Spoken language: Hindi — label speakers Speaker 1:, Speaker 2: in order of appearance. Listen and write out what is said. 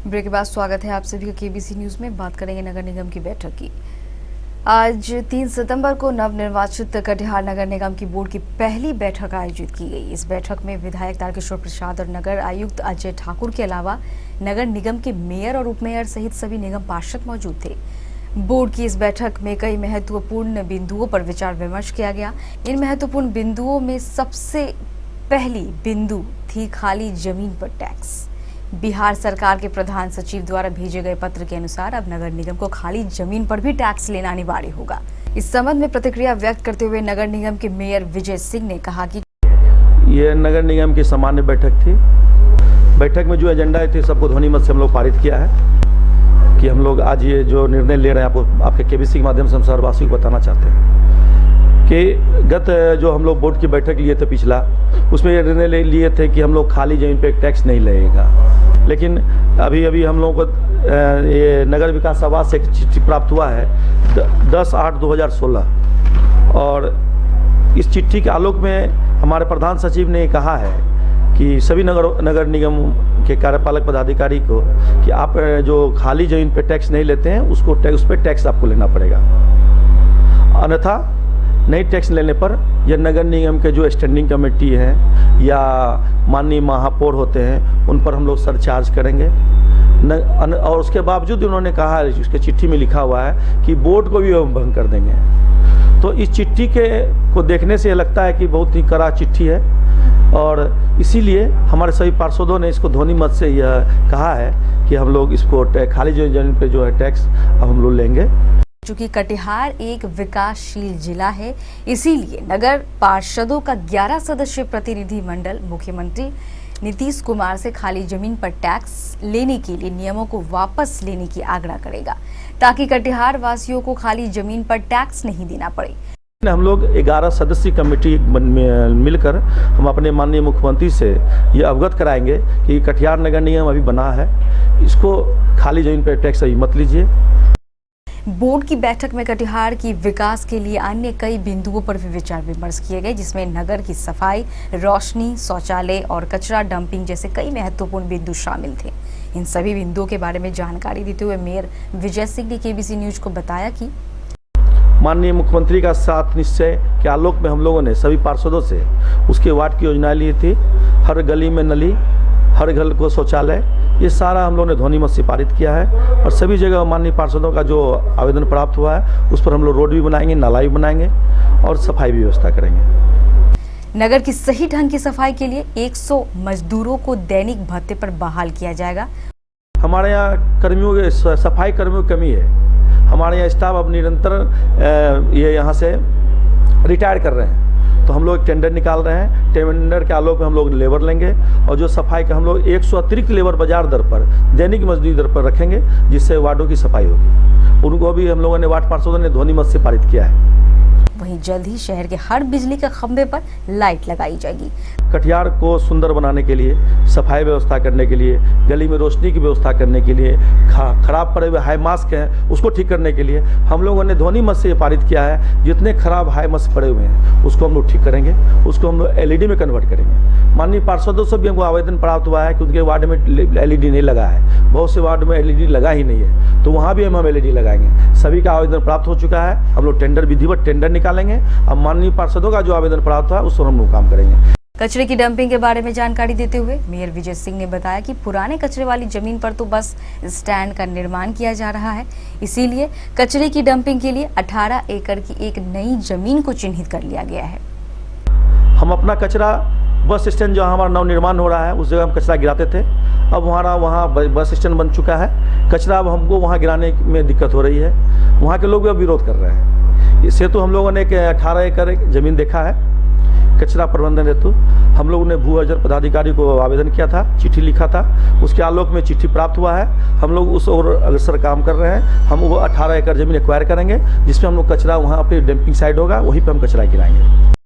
Speaker 1: ब्रेक के बाद स्वागत है आप सभी का केबीसी न्यूज में। बात करेंगे नगर निगम की बैठक की। आज 3 सितंबर को नवनिर्वाचित कटिहार नगर निगम की बोर्ड की पहली बैठक आयोजित की गई। इस बैठक में विधायक तारकिशोर प्रसाद और नगर आयुक्त अजय ठाकुर के अलावा नगर निगम के मेयर और उपमेयर सहित सभी निगम पार्षद मौजूद थे। बोर्ड की इस बैठक में कई महत्वपूर्ण बिंदुओं पर विचार विमर्श किया गया। इन महत्वपूर्ण बिंदुओं में सबसे पहली बिंदु थी खाली जमीन पर टैक्स। बिहार सरकार के प्रधान सचिव द्वारा भेजे गए पत्र के अनुसार अब नगर निगम को खाली जमीन पर भी टैक्स लेना अनिवार्य होगा। इस संबंध में प्रतिक्रिया व्यक्त करते हुए नगर निगम के मेयर विजय सिंह ने कहा कि
Speaker 2: ये नगर निगम की सामान्य बैठक थी। बैठक में जो एजेंडा थे सबको ध्वनि मत से हम लोग पारित किया है कि हम लोग आज ये जो निर्णय ले रहे हैं आपके केबीसी के माध्यम से हम शहरवासियों को बताना चाहते हैं कि गत जो हम लोग बोर्ड की बैठक लिए थे पिछला, उसमें ये निर्णय लिए थे कि हम लोग खाली जमीन पे टैक्स नहीं लगेगा। लेकिन अभी हम लोगों को ये नगर विकास आवास से एक चिट्ठी प्राप्त हुआ है 10/8/2016 और इस चिट्ठी के आलोक में हमारे प्रधान सचिव ने कहा है कि सभी नगर निगम के कार्यपालक पदाधिकारी को कि आप जो खाली जमीन पे टैक्स नहीं लेते हैं उस पर टैक्स आपको लेना पड़ेगा, अन्यथा नई टैक्स लेने पर यह नगर निगम के जो स्टैंडिंग कमेटी है या माननीय महापौर होते हैं उन पर हम लोग सरचार्ज करेंगे। और उसके बावजूद उन्होंने कहा है, उसके चिट्ठी में लिखा हुआ है कि बोर्ड को भी भंग कर देंगे। तो इस चिट्ठी को देखने से लगता है कि बहुत ही कड़ा चिट्ठी है और इसीलिए हमारे सभी पार्षदों ने इसको ध्वनि मत से यह कहा है कि हम लोग इसको खाली जमीन पे जो है टैक्स अब हम लोग लेंगे।
Speaker 1: चूंकि कटिहार एक विकासशील जिला है, इसीलिए नगर पार्षदों का 11 सदस्यीय प्रतिनिधि मंडल मुख्यमंत्री नीतीश कुमार से खाली जमीन पर टैक्स लेने के लिए नियमों को वापस लेने की आग्रह करेगा, ताकि कटिहार वासियों को खाली जमीन पर टैक्स नहीं देना पड़े।
Speaker 2: हम लोग 11 सदस्यीय कमेटी मिलकर हम अपने माननीय मुख्यमंत्री से ये अवगत कराएंगे कि कटिहार नगर निगम अभी बना है, इसको खाली जमीन पर टैक्स अभी मत लीजिए।
Speaker 1: बोर्ड की बैठक में कटिहार की विकास के लिए अन्य कई बिंदुओं पर भी विचार विमर्श किए गए, जिसमें नगर की सफाई, रोशनी, शौचालय और कचरा डंपिंग जैसे कई महत्वपूर्ण बिंदु शामिल थे। इन सभी बिंदुओं के बारे में जानकारी देते हुए मेयर विजय सिंह ने केबीसी न्यूज को बताया कि
Speaker 2: माननीय मुख्यमंत्री का साथ निश्चय के आलोक में हम लोगों ने सभी पार्षदों से उसके वार्ड की योजनाएं ली थी। हर गली में नली, हर घर को शौचालय, ये सारा हम लोगों ने ध्वनि मत से पारित किया है और सभी जगह माननीय पार्षदों का जो आवेदन प्राप्त हुआ है उस पर हम लोग रोड भी बनाएंगे, नाला भी बनाएंगे और सफाई भी व्यवस्था करेंगे।
Speaker 1: नगर की सही ढंग की सफाई के लिए 100 मजदूरों को दैनिक भत्ते पर बहाल किया जाएगा।
Speaker 2: हमारे यहाँ कर्मियों सफाई कर्मियों की कमी है। हमारे यहाँ स्टाफ अब निरंतर ये यहाँ से रिटायर कर रहे हैं, तो हम लोग टेंडर निकाल रहे हैं। टेंडर के आलोक में हम लोग लेबर लेंगे और जो सफाई का हम लोग 100 अतिरिक्त लेबर बाजार दर पर, दैनिक मजदूरी दर पर रखेंगे, जिससे वार्डों की सफाई होगी। उनको भी हम लोगों ने वार्ड पार्षदों ने ध्वनि मत से पारित किया है।
Speaker 1: वहीं जल्द ही शहर के हर बिजली के खंभे पर लाइट लगाई जाएगी।
Speaker 2: कटिहार को सुंदर बनाने के लिए, सफाई व्यवस्था करने के लिए, गली में रोशनी की व्यवस्था करने के लिए, खराब पड़े हुए हाई मास्क हैं उसको ठीक करने के लिए हम लोगों ने ध्वनि मत से पारित किया है। जितने खराब हाई मास्क पड़े हुए हैं उसको हम लोग ठीक करेंगे, उसको हम लोग LED में कन्वर्ट करेंगे। माननीय पार्षदों से भी हमको आवेदन प्राप्त हुआ है कि उनके वार्ड में LED नहीं लगा है, बहुत से वार्ड में LED लगा ही नहीं है, तो वहाँ भी हम LED लगाएंगे। सभी का आवेदन प्राप्त हो चुका है। हम लोग टेंडर विधिवत टेंडर निकालेंगे। अब माननीय पार्षदों का जो आवेदन प्राप्त हुआ उस पर हम लोग काम करेंगे।
Speaker 1: कचरे की डंपिंग के बारे में जानकारी देते हुए मेयर विजय सिंह ने बताया कि पुराने कचरे वाली जमीन पर तो बस स्टैंड का निर्माण किया जा रहा है, इसीलिए कचरे की डंपिंग के लिए 18 एकड़ की एक नई जमीन को चिन्हित कर लिया गया है।
Speaker 2: हम अपना कचरा बस स्टैंड जहाँ हमारा नव निर्माण हो रहा है उस जगह हम कचरा गिराते थे। अब हमारा वहाँ बस स्टैंड बन चुका है, कचरा अब हमको वहाँ गिराने में दिक्कत हो रही है। वहाँ के लोग भी अब विरोध कर रहे हैं। इससे तो हम लोगों ने 18 एकड़ जमीन देखा है कचरा प्रबंधन हेतु। हम लोगों ने भू अर्जन पदाधिकारी को आवेदन किया था, चिट्ठी लिखा था, उसके आलोक में चिट्ठी प्राप्त हुआ है। हम लोग उस ओर अग्रसर काम कर रहे हैं। हम वो 18 एकड़ जमीन एक्वायर करेंगे, जिसमें हम लोग कचरा वहाँ पे डंपिंग साइड होगा, वहीं पे हम कचरा गिराएंगे।